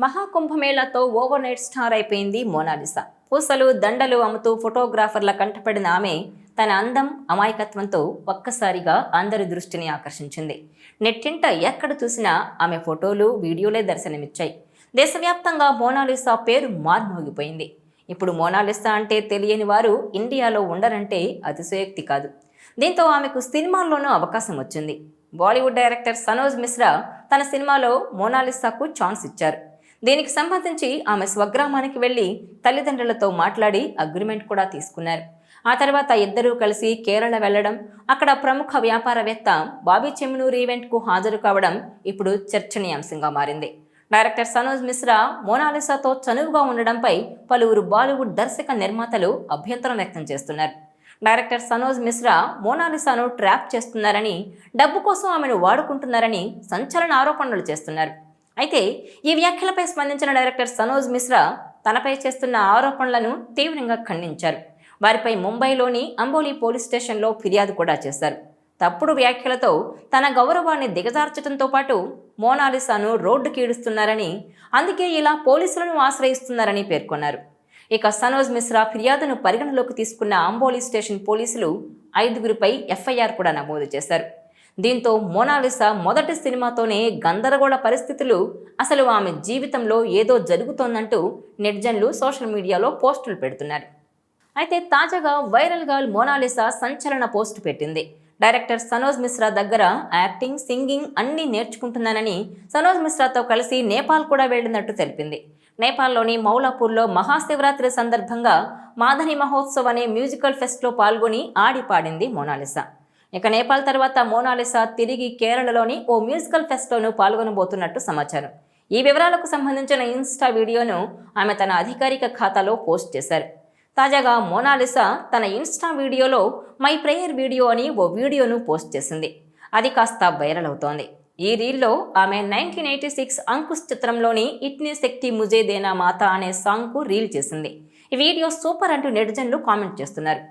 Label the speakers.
Speaker 1: మహాకుంభమేళాతో over night star అయిపోయింది Mona Lisa. పూసలు దండలు అమ్ముతూ ఫోటోగ్రాఫర్ల కంటపడిన ఆమె తన అందం అమాయకత్వంతో ఒక్కసారిగా అందరి దృష్టిని ఆకర్షించింది. నెట్టింట ఎక్కడ చూసినా ఆమె ఫోటోలు వీడియోలే దర్శనమిచ్చాయి. దేశవ్యాప్తంగా మోనాలిసా పేరు మార్మోగిపోయింది. ఇప్పుడు మోనాలిసా అంటే తెలియని వారు ఇండియాలో ఉండరంటే అతిశయోక్తి కాదు. దీంతో ఆమెకు సినిమాల్లోనూ అవకాశం వచ్చింది. బాలీవుడ్ డైరెక్టర్ సనోజ్ మిశ్రా తన సినిమాలో మోనాలిసాకు ఛాన్స్ ఇచ్చారు. దీనికి సంబంధించి ఆమె స్వగ్రామానికి వెళ్లి తల్లిదండ్రులతో మాట్లాడి అగ్రిమెంట్ కూడా తీసుకున్నారు. ఆ తర్వాత ఇద్దరూ కలిసి కేరళ వెళ్లడం, అక్కడ ప్రముఖ వ్యాపారవేత్త బాబీ చెమ్నూర్ ఈవెంట్కు హాజరు కావడం ఇప్పుడు చర్చనీయాంశంగా మారింది. డైరెక్టర్ సనోజ్ మిశ్రా మోనాలిసాతో చనువుగా ఉండడంపై పలువురు బాలీవుడ్ దర్శక నిర్మాతలు అభ్యంతరం వ్యక్తం చేస్తున్నారు. డైరెక్టర్ సనోజ్ మిశ్రా మోనాలిసాను ట్రాప్ చేస్తున్నారని, డబ్బు కోసం ఆమెను వాడుకుంటున్నారని సంచలన ఆరోపణలు చేస్తున్నారు. అయితే ఈ వ్యాఖ్యలపై స్పందించిన డైరెక్టర్ సనోజ్ మిశ్రా తనపై చేస్తున్న ఆరోపణలను తీవ్రంగా ఖండించారు. వారిపై ముంబైలోని అంబోలి పోలీస్ స్టేషన్లో ఫిర్యాదు కూడా చేశారు. తప్పుడు వ్యాఖ్యలతో తన గౌరవాన్ని దిగజార్చడంతో పాటు మోనాలిసాను రోడ్డుకి ఈడుస్తున్నారని, అందుకే ఇలా పోలీసులను ఆశ్రయిస్తున్నారని పేర్కొన్నారు. ఇక సనోజ్ మిశ్రా ఫిర్యాదును పరిగణలోకి తీసుకున్న అంబోలి స్టేషన్ పోలీసులు 5గురిపై ఎఫ్ఐఆర్ కూడా నమోదు చేశారు. దీంతో మోనాలిసా మొదటి సినిమాతోనే గందరగోళ పరిస్థితులు, అసలు ఆమె జీవితంలో ఏదో జరుగుతోందంటూ నెటిజన్లు సోషల్ మీడియాలో పోస్టులు పెడుతున్నారు. అయితే తాజాగా వైరల్ గర్ల్ మోనాలిసా సంచలన పోస్ట్ పెట్టింది. డైరెక్టర్ సనోజ్ మిశ్రా దగ్గర యాక్టింగ్, సింగింగ్ అన్నీ నేర్చుకుంటున్నానని, సనోజ్ మిశ్రాతో కలిసి నేపాల్ కూడా వెళ్ళినట్టు తెలిపింది. నేపాల్లోని మౌలాపూర్లో మహాశివరాత్రి సందర్భంగా మాధని మహోత్సవ్ అనే మ్యూజికల్ ఫెస్ట్లో పాల్గొని ఆడి పాడింది మోనాలిసా. ఇక నేపాల్ తర్వాత మోనాలిసా తిరిగి కేరళలోని ఓ మ్యూజికల్ ఫెస్ట్లోనూ పాల్గొనబోతున్నట్టు సమాచారం. ఈ వివరాలకు సంబంధించిన ఇన్స్టా వీడియోను ఆమె తన అధికారిక ఖాతాలో పోస్ట్ చేశారు. తాజాగా మోనాలిసా తన ఇన్స్టా వీడియోలో మై ప్రేయర్ వీడియో అని ఓ వీడియోను పోస్ట్ చేసింది. అది కాస్త వైరల్ అవుతోంది. ఈ రీల్లో ఆమె 1986 అంకుశ్ చిత్రంలోని ఇట్నీ శక్తి ముజే దేనా మాతా అనే సాంగ్కు రీల్ చేసింది. ఈ వీడియో సూపర్ అంటూ నెటిజన్లు కామెంట్ చేస్తున్నారు.